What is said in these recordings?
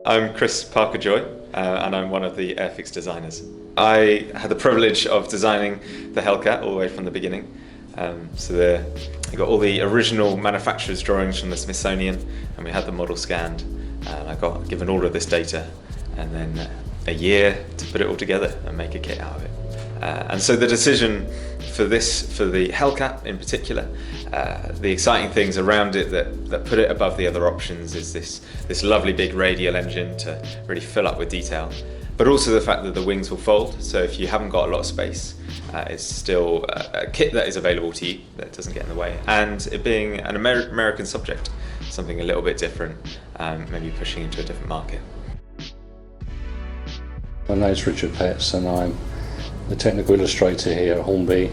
I'm Chris Parker-Joy, and I'm one of the Airfix designers. I had the privilege of designing the Hellcat all the way from the beginning. I got all the original manufacturer's drawings from the Smithsonian, and we had the model scanned, and I got given all of this data, and then a year to put it all together and make a kit out of it. And so the decision for the Hellcat in particular, the exciting things around it that put it above the other options is this lovely big radial engine to really fill up with detail, but also the fact that the wings will fold, so if you haven't got a lot of space, it's still a kit that is available to you, that doesn't get in the way, and it being an American subject, something a little bit different, maybe pushing into a different market. My name's Richard Petts and I'm the technical illustrator here at Hornby.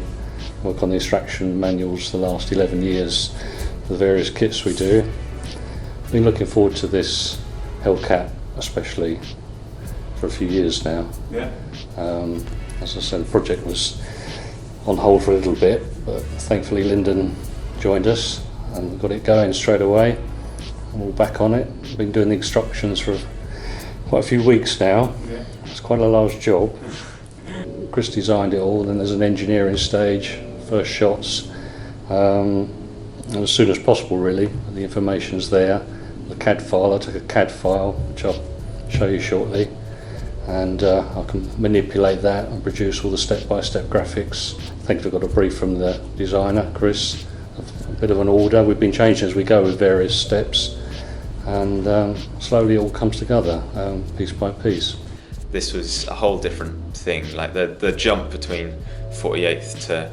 Work on the extraction manuals the last 11 years for the various kits we do. Been looking forward to this Hellcat especially for a few years now. Yeah. As I said, the project was on hold for a little bit, but thankfully Lyndon joined us and got it going straight away. And we're back on it. Been doing the instructions for quite a few weeks now. Yeah. It's quite a large job. Chris designed it all, then there's an engineering stage, first shots, and as soon as possible really, the information's there. The CAD file, I took a CAD file, which I'll show you shortly, and I can manipulate that and produce all the step-by-step graphics. I think I've got a brief from the designer, Chris, a bit of an order. We've been changing as we go with various steps, and slowly it all comes together, piece by piece. This was a whole different thing, like the jump between 48th to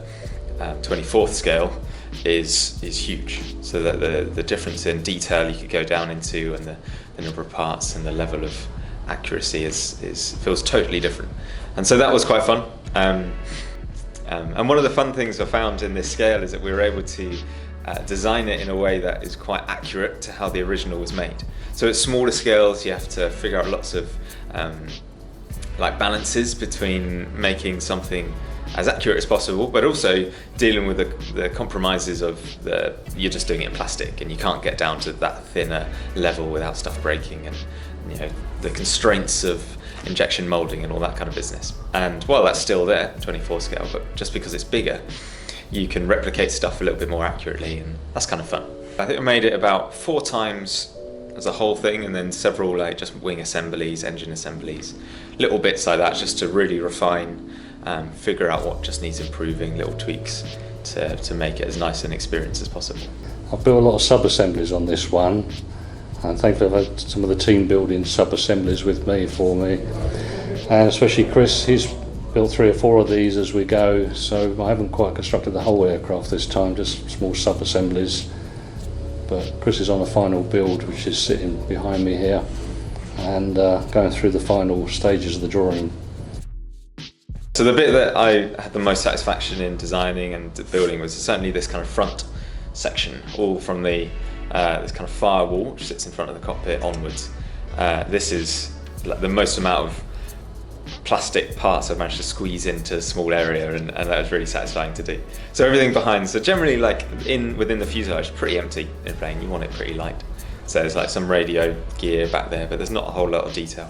24th scale is huge, so that the difference in detail you could go down into, and the number of parts and the level of accuracy feels totally different, and so that was quite fun. And one of the fun things I found in this scale is that we were able to design it in a way that is quite accurate to how the original was made. So at smaller scales you have to figure out lots of like balances between making something as accurate as possible, but also dealing with the compromises of you're just doing it in plastic and you can't get down to that thinner level without stuff breaking, and the constraints of injection molding and all that kind of business. And while that's still there, 24 scale, but just because it's bigger, you can replicate stuff a little bit more accurately, and that's kind of fun. I think I made it about 4 times as a whole thing, and then several like just wing assemblies, engine assemblies, little bits like that, just to really refine, figure out what just needs improving, little tweaks to make it as nice an experience as possible. I've built a lot of sub-assemblies on this one, and thankfully I've had some of the team building sub-assemblies with me for me, and especially Chris, he's built 3 or 4 of these as we go, so I haven't quite constructed the whole aircraft this time, just small sub-assemblies. But Chris is on a final build, which is sitting behind me here, and going through the final stages of the drawing. So the bit that I had the most satisfaction in designing and building was certainly this kind of front section, all from this kind of firewall which sits in front of the cockpit onwards. This is like the most amount of plastic parts I've managed to squeeze into a small area, and that was really satisfying to do. So everything behind, so generally like within the fuselage, pretty empty in plane, you want it pretty light. So there's like some radio gear back there, but there's not a whole lot of detail.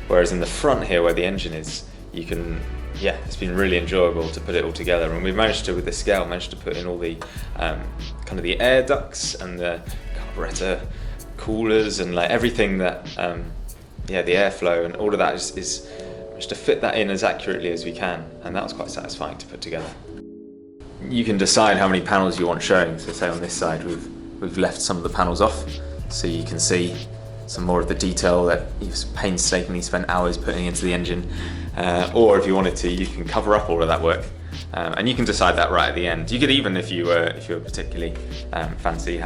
Whereas in the front here where the engine is, you can, it's been really enjoyable to put it all together, and we've managed to, with this scale, put in all the kind of the air ducts and the carburetor coolers and like everything that, the airflow and all of that is to fit that in as accurately as we can, and that was quite satisfying to put together. You can decide how many panels you want showing, so say on this side we've left some of the panels off so you can see some more of the detail that you've painstakingly spent hours putting into the engine, or if you wanted to, you can cover up all of that work, and you can decide that right at the end. You could even, if you were particularly fancy,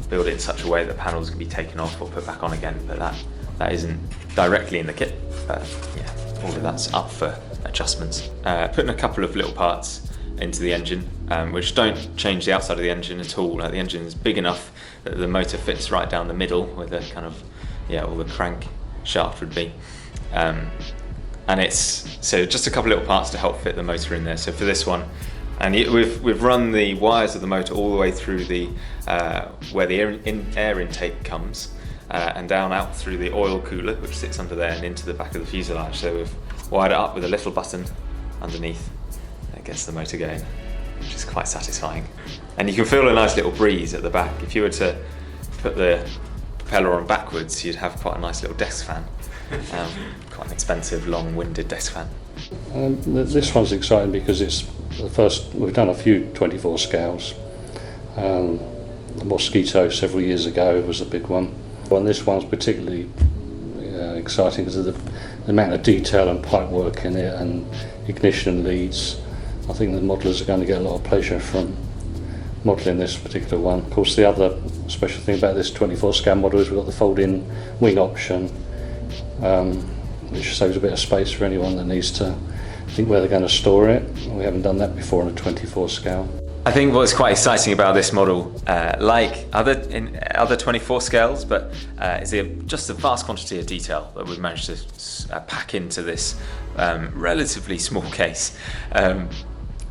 build it in such a way that panels can be taken off or put back on again, but that isn't directly in the kit. All of that's up for adjustments. Putting a couple of little parts into the engine, which don't change the outside of the engine at all. Like the engine is big enough that the motor fits right down the middle where the kind of, all the crank shaft would be. And it's, so just a couple of little parts to help fit the motor in there. So for this one, and we've run the wires of the motor all the way through the where the air intake comes, and down out through the oil cooler, which sits under there, and into the back of the fuselage. So we've wired it up with a little button underneath that gets the motor going, which is quite satisfying. And you can feel a nice little breeze at the back. If you were to put the propeller on backwards, you'd have quite a nice little desk fan. Quite an expensive, long-winded desk fan. This one's exciting because it's the first. We've done a few 24 scales. The Mosquito several years ago was a big one. And this one's particularly exciting because of the amount of detail and pipe work in it and ignition leads. I think the modellers are going to get a lot of pleasure from modelling this particular one. Of course, the other special thing about this 24 scale model is we've got the fold-in wing option, which saves a bit of space for anyone that needs to think where they're going to store it. We haven't done that before on a 24 scale. I think what's quite exciting about this model, like other 24 scales, but is just the vast quantity of detail that we've managed to pack into this relatively small case.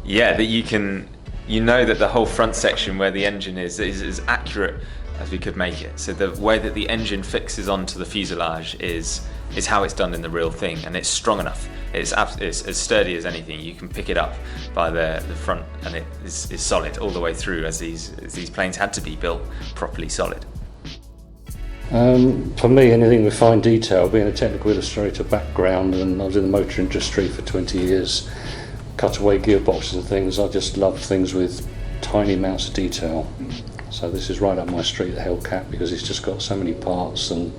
Yeah, that you know that the whole front section where the engine is as accurate as we could make it. So the way that the engine fixes onto the fuselage is how it's done in the real thing, and it's strong enough. It's as sturdy as anything. You can pick it up by the front, and it is solid all the way through, as these planes had to be built properly solid. For me, anything with fine detail, being a technical illustrator background, and I was in the motor industry for 20 years, cutaway gearboxes and things, I just love things with tiny amounts of detail. So this is right up my street, the Hellcat, because it's just got so many parts and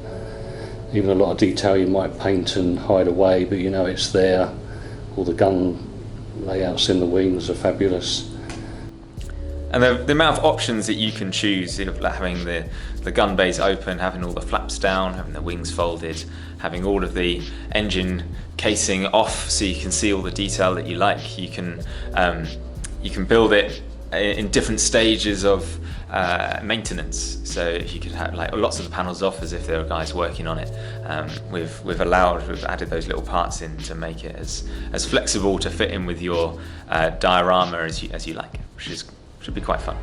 even a lot of detail you might paint and hide away, but you know it's there. All the gun layouts in the wings are fabulous. And the amount of options that you can choose, having the gun bays open, having all the flaps down, having the wings folded, having all of the engine casing off so you can see all the detail that you like. You can build it in different stages of maintenance. So if you could have like lots of the panels off as if there were guys working on it. We've added those little parts in to make it as flexible to fit in with your diorama as you like, which should be quite fun.